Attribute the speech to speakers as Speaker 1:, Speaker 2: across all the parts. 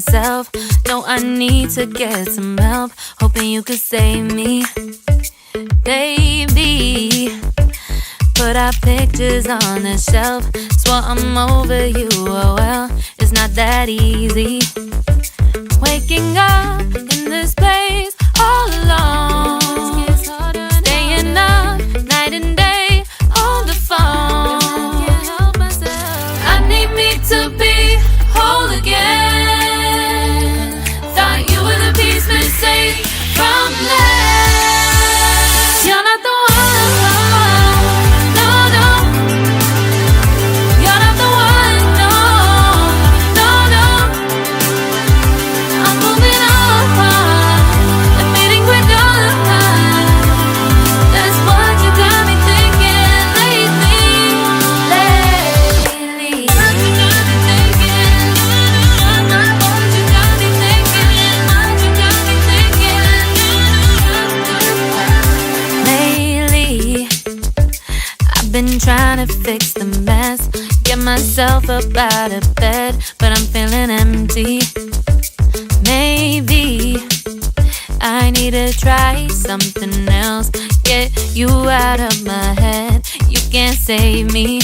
Speaker 1: myself. No, I need to get some help. Hoping you could save me, baby. Put our pictures on the shelf. Swore I'm over you, oh well, it's not that easy. Waking up in this place all alone, staying up night and day on the phone. I need me to be whole again. Thought you were the piece missing from last. You're not the one, no, no. You're not the one, no, no, no. I'm moving on, admitting we're done. That's what you got me thinking lately. What you got me thinking? What you got me thinking? What you got me thinking? Lately, I've been trying to fix the mess, get myself up out of bed, but I'm feeling empty. Maybe I need to try something else, get you out of my head. You can't save me.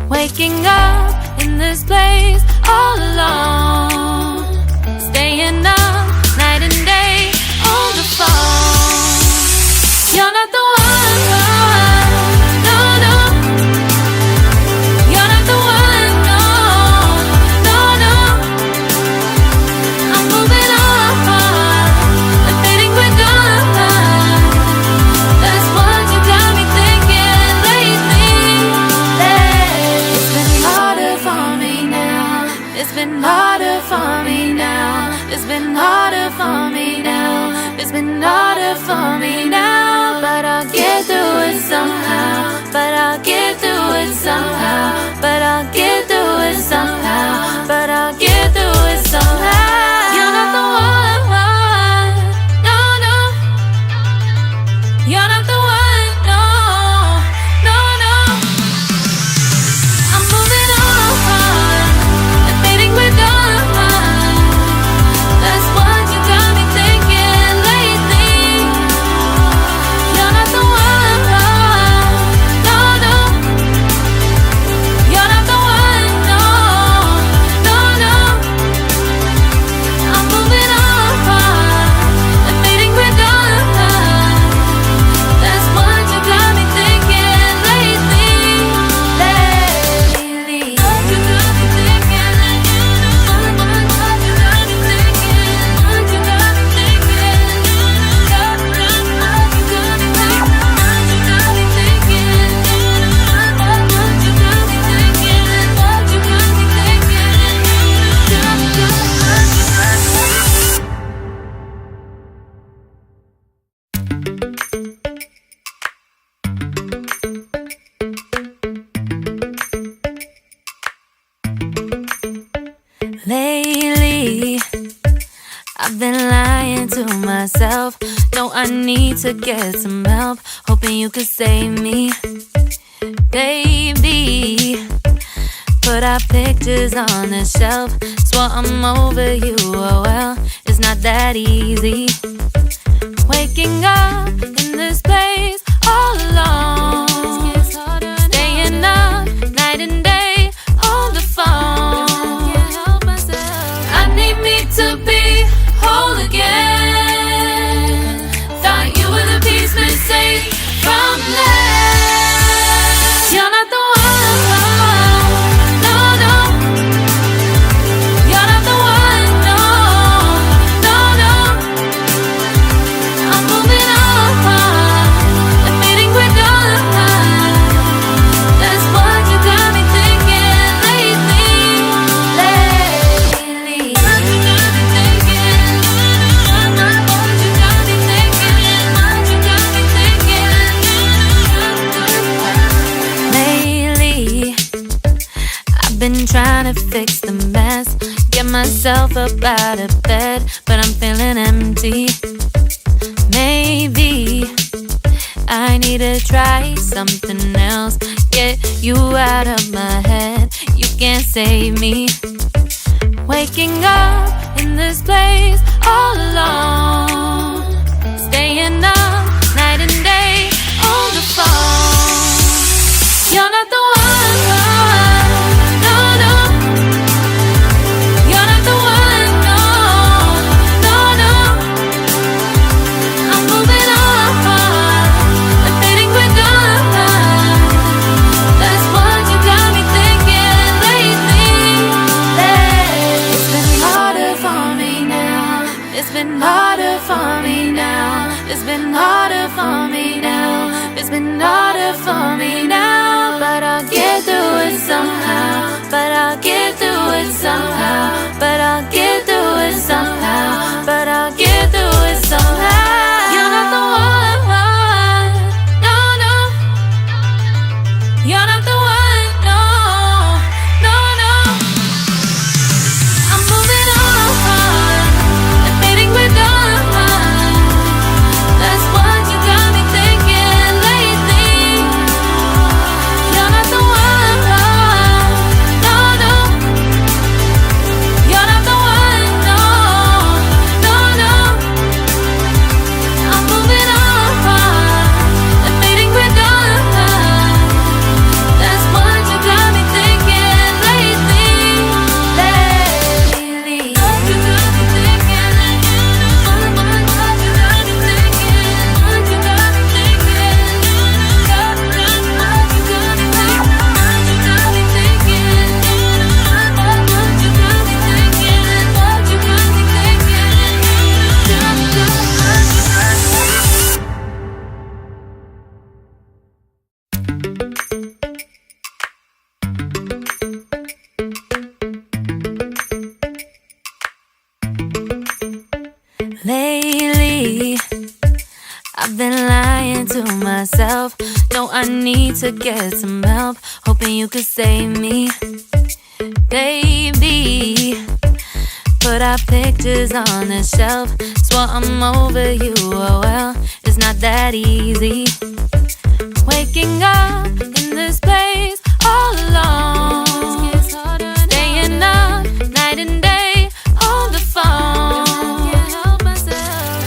Speaker 1: Waking up in this place all alone, staying up night and day on the phone. You're not the one, no, no. You're not the one, no, no, no. I'm moving on, admitting we're done. That's what you got me thinking lately. It's been harder for me now. It's been harder for me now. It's been harder for me now. It's been harder for me now. But I'll get through it somehow. But I'll get through it somehow. But I'll get through it somehow. But I'll get through it somehow. You're not the one, no, no. You're not the one, no, no, no. I'm moving on, admitting we're done. That's what you got me thinking lately. You're not the one, no, no. You're not the one, no, no, no. I'm moving on, admitting we're done. That's what you got me thinking lately. What you got me thinking? What you got me thinking? What you got me thinking? What you got me thinking? What you got me thinking? What you got me thinking? What you got me thinking? Lately, I've been lying to myself. No, I need to get some help. Hoping you could save me, baby. Put our pictures on the shelf. Swore I'm over you, oh well, it's not that easy. Waking up in this place all alone, staying up night and day on the phone. I need me to be whole again. Thought you were the piece missing from last. You're not the one, no, no. You're not the one, no, no, no. I'm moving on, admitting we're done. That's what you got me thinking lately. What you got me thinking? What you got me thinking? What you got me thinking? Lately, I've been trying to fix the mess, get myself up out of bed, but I'm feeling empty. Maybe I need to try something else, get you out of my head. You can't save me. Waking up in this place all alone, staying up night and day on the phone. You're not the one, no, no. You're not the one, no, no, no. I'm moving on, I'm fading quick on. That's what you got me thinking lately. It's been harder for me now. It's been harder for me now. It's been harder for me now. It's been harder for me now. But I'll get through it somehow. But I'll get through it somehow. But I'll get through it somehow. But I'll get through it somehow. You're not the one, no, no. You're not the one, no, no, no. I'm moving on, I'm fading with on. That's what you got me thinking lately. You're not the one, no, no. You're not the one, no, no, no. I'm moving on, I'm fading with on. That's what you got me thinking lately. What you got me thinking? What you got me thinking? What you got me thinking? What you got me thinking? What you got me thinking? What you got me thinking? What you got me Lately, I've been lying to myself. No, I need to get some help. Hoping you could save me, baby. Put our pictures on the shelf. Swore I'm over you, oh well, it's not that easy. Waking up in this place all alone, staying up night and day on the phone.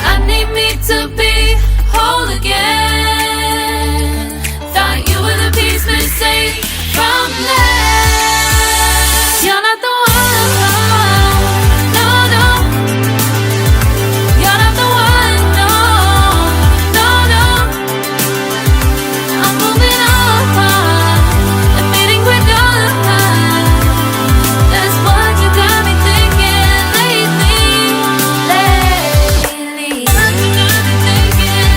Speaker 1: I need me to be whole again. Thought you were the piece missing from left. You're not the one, no, no. You're not the one, no, no, no. I'm moving on, I'm fading quick on. That's what you got me thinking lately. What you got me thinking?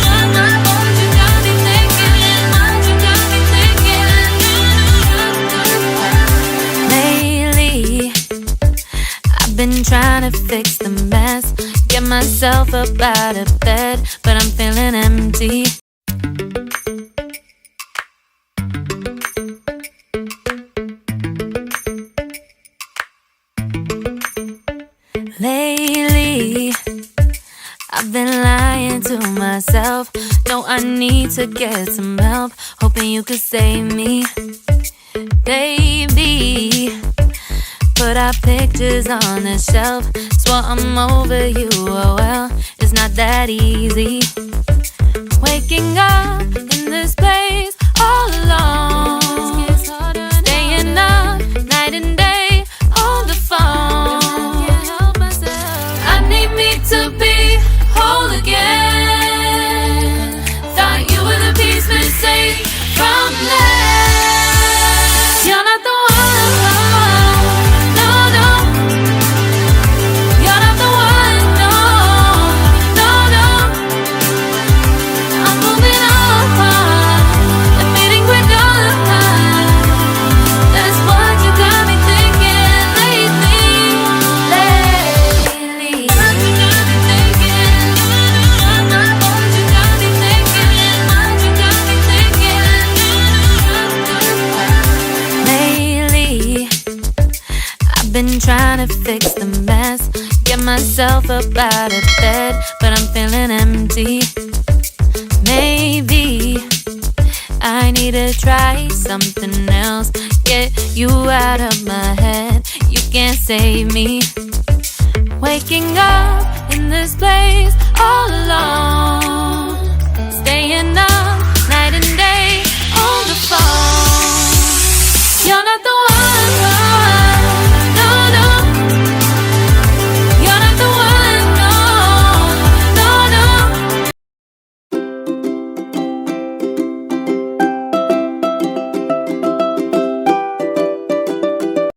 Speaker 1: What you got me thinking? What you got me thinking? Lately, I've been trying to fix the mess, get myself up out of bed, but I'm feeling empty. Lately, I've been lying to myself. No, I need to get some help. Hoping you could save me, baby. Put our pictures on the shelf. Swore I'm over you, oh well, it's not that easy. Waking up in this place all alone, staying up night and day on the phone. I need me to be whole again. Thought you were the piece missing from left. You're not the one, no, no. You're not the one, no, no, no. I'm moving on, I'm fading quick on. That's what you got me thinking lately. What you got me thinking? What you got me thinking? What you got me thinking? Lately, I've been trying to fix the mess, get myself up out of bed, but I'm feeling empty. Maybe I need to try something else, get you out of my head. You can't save me. Waking up in this place all alone, staying up